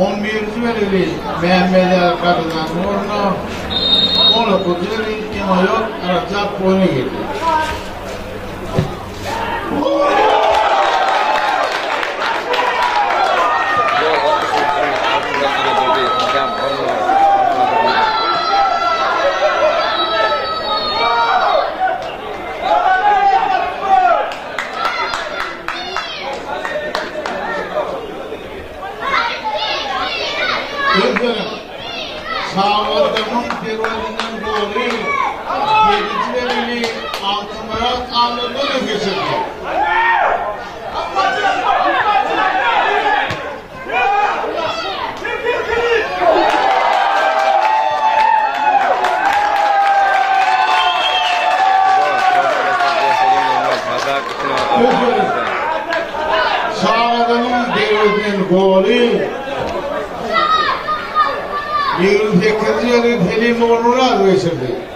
11. verili Mehmet Erkar'dan uğruna 19. İmayot Aracak boyuna girdi. Sağladığımın teröründen doğru 7. verili Altınbarak ağlarına geçirdi. Sağladığımın teröründen doğru 28. yeri Selim Oğlu'na geçirdi.